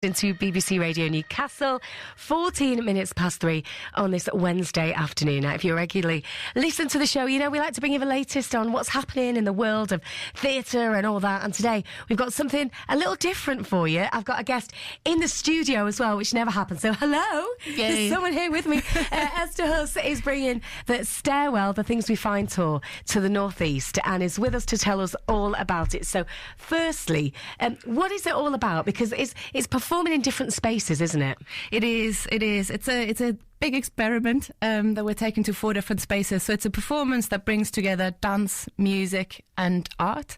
Into BBC Radio Newcastle, 14 minutes past 3 on this Wednesday afternoon. Now, if you regularly listen to the show, you know we like to bring you the latest on what's happening in the world of theatre and all that. And today we've got something a little different for you. I've got a guest in the studio as well, which never happens. So hello, Yay. There's someone here with me. Esther Huss is bringing the Stairwall, the Things We Find tour to the Northeast, and is with us to tell us all about it. So firstly, what is it all about? Because it's performing in different spaces, isn't it? It is. It's a big experiment that we're taking to 4 different spaces. So it's a performance that brings together dance, music and art.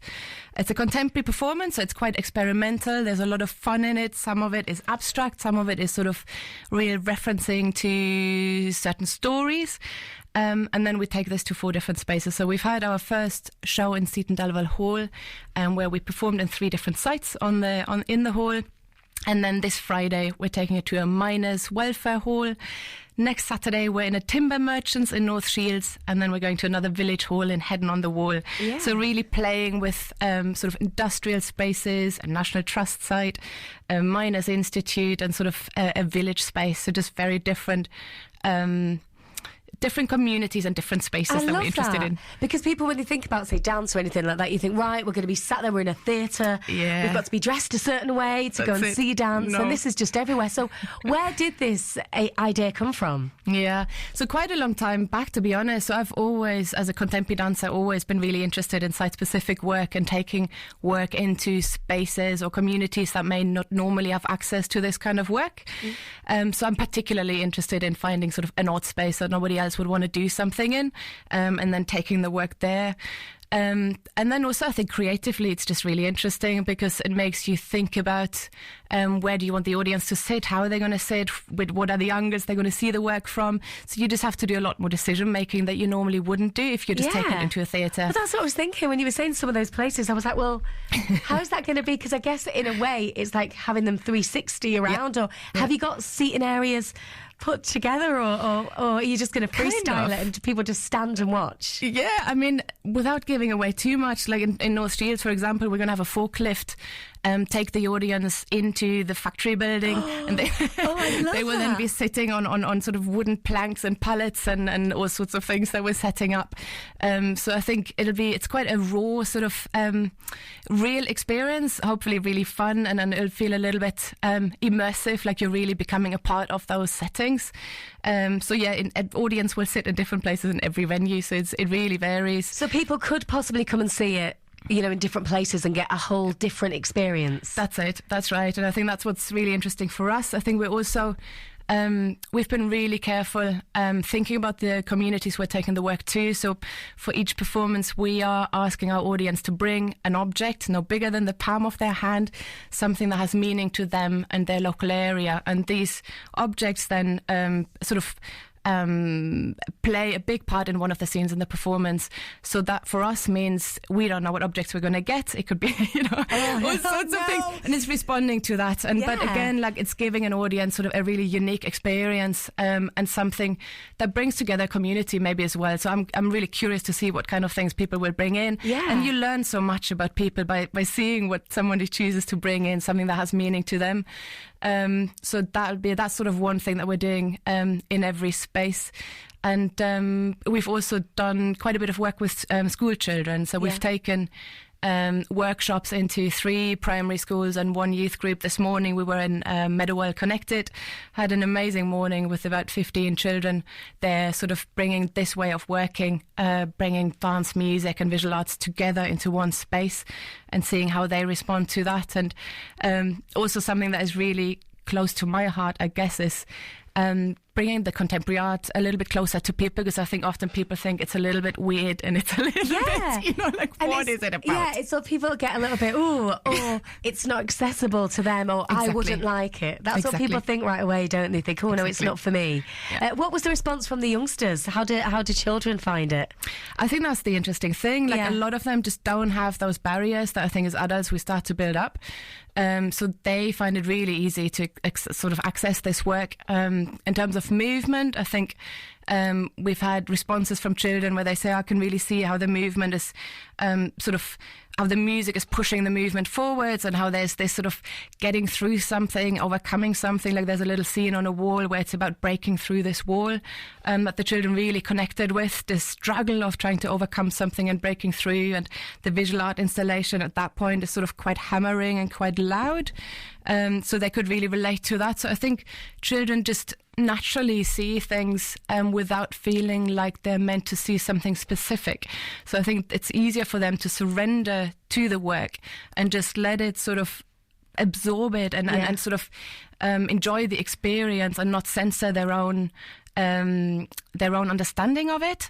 It's a contemporary performance, so it's quite experimental. There's a lot of fun in it. Some of it is abstract. Some of it is sort of real referencing to certain stories. And then we take this to 4 different spaces. So we've had our first show in Seton Delval Hall, where we performed in 3 different sites in the hall. And then this Friday, we're taking it to a miners' welfare hall. Next Saturday, we're in a timber merchants in North Shields. And then we're going to another village hall in Headon on the Wall. Yeah. So really playing with sort of industrial spaces, a National Trust site, a Miners' Institute, and sort of a village space. So just very different communities and different spaces that we're interested in. Because people, when they think about, say, dance or anything like that, you think, right, we're going to be sat there, we're in a theatre, we've got to be dressed a certain way to go and see dance, and this is just everywhere. So where did this idea come from? Yeah, so quite a long time back, to be honest. So I've always, as a contemporary dancer, always been really interested in site-specific work and taking work into spaces or communities that may not normally have access to this kind of work. So I'm particularly interested in finding sort of an odd space that nobody else would want to do something in, and then taking the work there. And then also I think creatively it's just really interesting because it makes you think about where do you want the audience to sit, how are they going to sit, with what are the angles they're going to see the work from. So you just have to do a lot more decision making that you normally wouldn't do if you just take it into a theatre. But that's what I was thinking when you were saying some of those places. I was like, well, how's that going to be? Because I guess in a way it's like having them 360 around, or have you got seating areas put together, or are you just going to freestyle it and people just stand and watch? Yeah, I mean, without giving away too much, like in North Shields, for example, we're going to have a forklift take the audience into the factory building, and they will then be sitting on sort of wooden planks and pallets and all sorts of things that we're setting up. So I think it's quite a raw sort of real experience, hopefully really fun, and then it'll feel a little bit immersive, like you're really becoming a part of those settings. So yeah, an audience will sit in different places in every venue, so it really varies. So people could possibly come and see it, you know, in different places and get a whole different experience. That's it. That's right. And I think that's what's really interesting for us. I think we're also, we've been really careful thinking about the communities we're taking the work to. So for each performance, we are asking our audience to bring an object no bigger than the palm of their hand, something that has meaning to them and their local area. And these objects then sort of play a big part in one of the scenes in the performance. So that for us means we don't know what objects we're going to get. It could be, all sorts of things, and it's responding to that. And but again, like, it's giving an audience sort of a really unique experience, and something that brings together a community maybe as well. So I'm really curious to see what kind of things people will bring in. And you learn so much about people by seeing what somebody chooses to bring in, something that has meaning to them. So that's sort of one thing that we're doing in every space. And we've also done quite a bit of work with school children. So we've taken workshops into 3 primary schools and 1 youth group. This morning we were in Meadowell Connected, had an amazing morning with about 15 children there, sort of bringing this way of working, bringing dance, music and visual arts together into one space and seeing how they respond to that. And also something that is really close to my heart, I guess, is bringing the contemporary art a little bit closer to people, because I think often people think it's a little bit weird and it's a little bit, like, and what is it about? Yeah, it's so people get a little bit, or it's not accessible to them, or I wouldn't like it. That's what people think right away, don't they? Think, no, it's not for me. What was the response from the youngsters? How do children find it? I think that's the interesting thing. Like, a lot of them just don't have those barriers that I think as adults we start to build up. So they find it really easy to sort of access this work. In terms of movement, I think We've had responses from children where they say, I can really see how the movement is how the music is pushing the movement forwards, and how there's this sort of getting through something, overcoming something. Like there's a little scene on a wall where it's about breaking through this wall that the children really connected with, this struggle of trying to overcome something and breaking through. And the visual art installation at that point is sort of quite hammering and quite loud. So they could really relate to that. So I think children just naturally see things without feeling like they're meant to see something specific. So I think it's easier for them to surrender to the work and just let it sort of absorb it and sort of enjoy the experience and not censor their own understanding of it.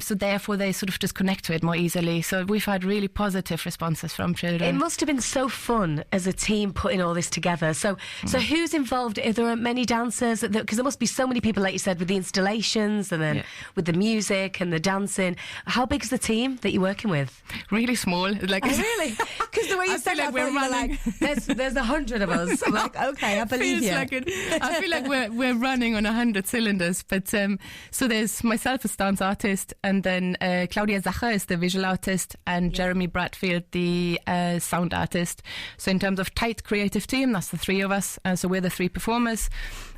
So therefore they sort of just connect to it more easily. So we've had really positive responses from children. It must have been so fun as a team putting all this together. So who's involved? Are there many dancers? Because there must be so many people, like you said, with the installations and then with the music and the dancing. How big is the team that you're working with? Really small. Like really? Because the way you said like we're running. There's 100 of us. I'm like, okay, I believe you. I feel like we're running on 100 cylinders. But so there's myself as dance artist, and then Claudia Sacher is the visual artist, and Jeremy Bradfield the sound artist. So in terms of tight creative team, that's the three of us. So we're the three performers.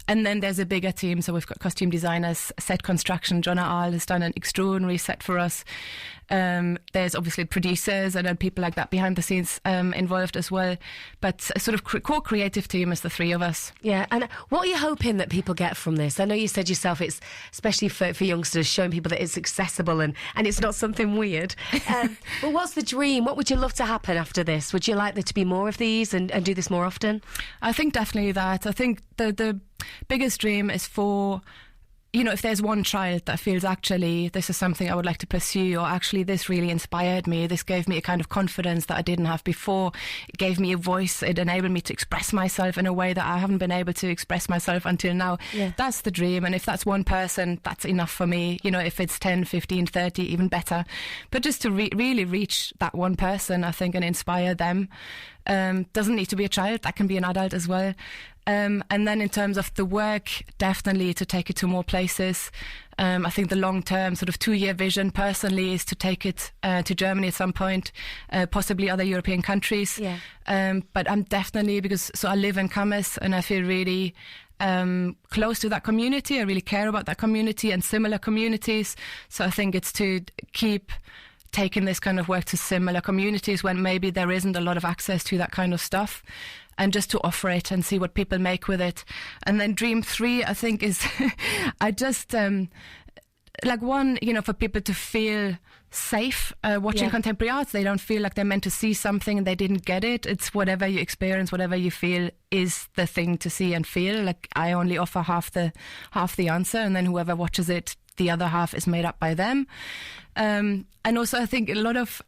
And then there's a bigger team. So we've got costume designers, set construction. Jonna Ahl has done an extraordinary set for us. There's obviously producers and then people like that behind the scenes involved as well. But a sort of core creative team is the three of us. Yeah. And what are you hoping that people get from this? I know you said yourself it's, especially for youngsters, showing people that it's accessible and it's not something weird. But what's the dream? What would you love to happen after this? Would you like there to be more of these and do this more often? I think definitely that. I think the biggest dream is for, you know, if there's one child that feels actually this is something I would like to pursue, or actually this really inspired me, this gave me a kind of confidence that I didn't have before, it gave me a voice, it enabled me to express myself in a way that I haven't been able to express myself until now. That's the dream. And if that's one person, that's enough for me. You know, if it's 10, 15, 30, even better. But just to really reach that one person, I think, and inspire them. Doesn't need to be a child, that can be an adult as well. And then in terms of the work, definitely to take it to more places. I think the long-term sort of 2-year vision personally is to take it to Germany at some point, possibly other European countries. But I'm definitely, because I live in Camas and I feel really close to that community. I really care about that community and similar communities. So I think it's to keep taking this kind of work to similar communities when maybe there isn't a lot of access to that kind of stuff, and just to offer it and see what people make with it. And then dream 3, I think, is I just like one, you know, for people to feel safe watching contemporary arts. They don't feel like they're meant to see something and they didn't get it. It's whatever you experience, whatever you feel is the thing to see and feel. Like I only offer half the answer, and then whoever watches it, the other half is made up by them. And also I think a lot of,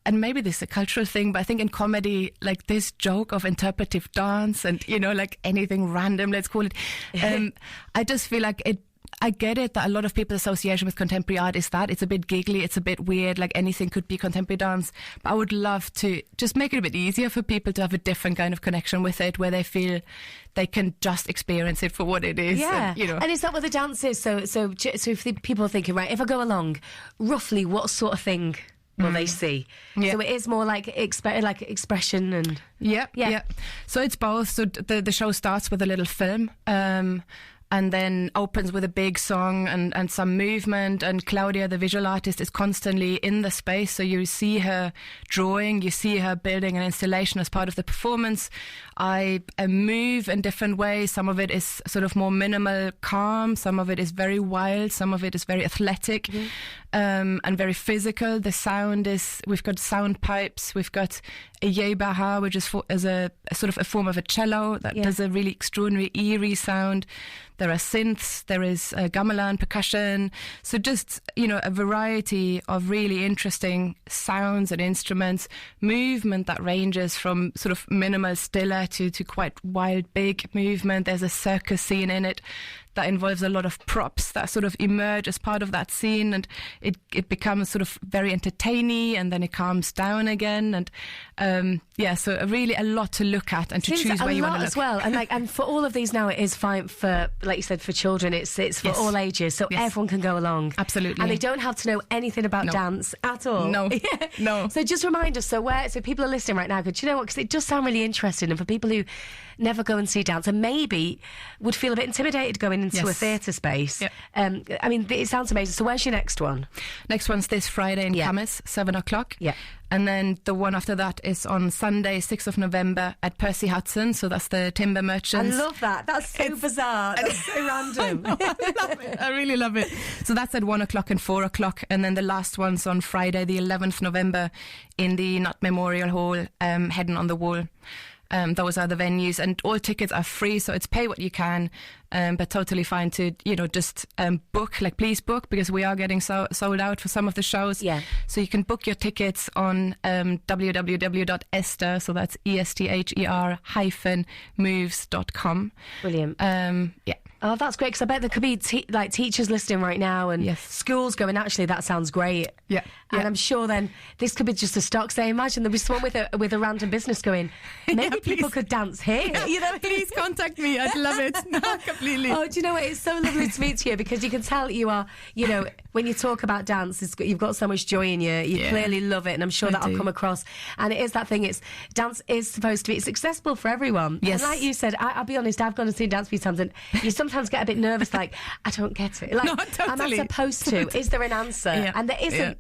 and maybe this is a cultural thing, but I think in comedy, like this joke of interpretive dance and, you know, like anything random, let's call it. I just feel like I get it that a lot of people's association with contemporary art is that it's a bit giggly, it's a bit weird, like anything could be contemporary dance. But I would love to just make it a bit easier for people to have a different kind of connection with it, where they feel they can just experience it for what it is. Yeah, and, you know. And is that what the dance is? So if the people are thinking, right, if I go along, roughly what sort of thing will they see? So it is more like expression and... Yeah. So it's both. So the show starts with a little film, and then opens with a big song and some movement. And Claudia, the visual artist, is constantly in the space. So you see her drawing, you see her building an installation as part of the performance. I move in different ways. Some of it is sort of more minimal, calm. Some of it is very wild. Some of it is very athletic and very physical. The sound is, we've got sound pipes. We've got a yebaha, which is a sort of a form of a cello that does a really extraordinary, eerie sound. There are synths, there is gamelan, percussion. So just, you know, a variety of really interesting sounds and instruments, movement that ranges from sort of minimal, stiller to quite wild, big movement. There's a circus scene in it. that involves a lot of props that sort of emerge as part of that scene, and it becomes sort of very entertaining, and then it calms down again, and so really a lot to look at and to choose where you want to look as well. And for all of these now, it is fine for, like you said, for children. It's for all ages, so everyone can go along. Absolutely, and they don't have to know anything about dance at all. No, no. So just remind us. So people are listening right now. Because you know what? Because it does sound really interesting, and for people who never go and see dance and maybe would feel a bit intimidated going into a theatre space. Yep. I mean, it sounds amazing. So where's your next one? Next one's this Friday in Camas, 7:00. Yeah. And then the one after that is on Sunday, 6th of November at Percy Hudson. So that's the timber merchants. I love that. That's so bizarre. That's so random. I love it. I really love it. So that's at 1:00 and 4:00. And then the last one's on Friday, the 11th November in the Nut Memorial Hall, Heading on the Wall. Those are the venues, and all tickets are free, so it's pay what you can, but totally fine to, just book, please book, because we are getting sold out for some of the shows. Yeah. So you can book your tickets on www.esther, so that's ESTHER-moves.com. Brilliant. Yeah. Oh, that's great, because I bet there could be teachers listening right now and schools going, actually, that sounds great. Yeah. And I'm sure then this could be just a stock. So imagine there'll be someone with a random business going, maybe people could dance here. Please contact me. I'd love it. No, completely. Oh, do you know what? It's so lovely to meet you, because you can tell you are, when you talk about dance, you've got so much joy in you. You clearly love it, and I'm sure that'll come across. And it is that thing. Dance is supposed to be. It's accessible for everyone. Yes. And like you said, I'll be honest. I've gone and seen dance a few times, and you sometimes get a bit nervous. Like, I don't get it. Like, no, totally. am I supposed to? Is there an answer? Yeah. And there isn't.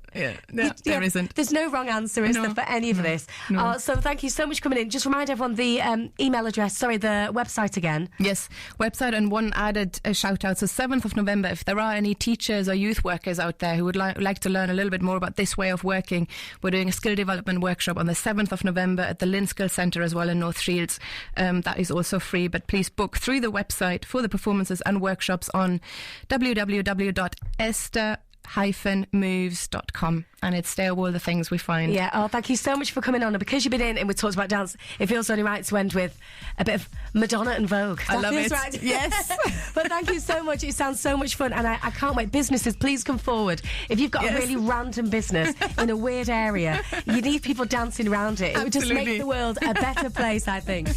No, there isn't. There's no wrong answer, is there, for any of this? No. So thank you so much for coming in. Just remind everyone the email address. Sorry, the website again. Yes, website, and one added shout out. So 7th of November, if there are any teachers or youth workers out there who would like to learn a little bit more about this way of working, we're doing a skill development workshop on the 7th of November at the Lynn Skill Centre as well in North Shields. That is also free, but please book through the website for the performances and workshops on www.esther-moves.com, and it's Stairwall, the things we find. Yeah. Oh, thank you so much for coming on. And because you've been in and we talked about dance, it feels only right to end with a bit of Madonna and Vogue. I love it. Right. Yes. But thank you so much. It sounds so much fun, and I can't wait. Businesses, please come forward. If you've got a really random business in a weird area, you need people dancing around it. It would just make the world a better place, I think.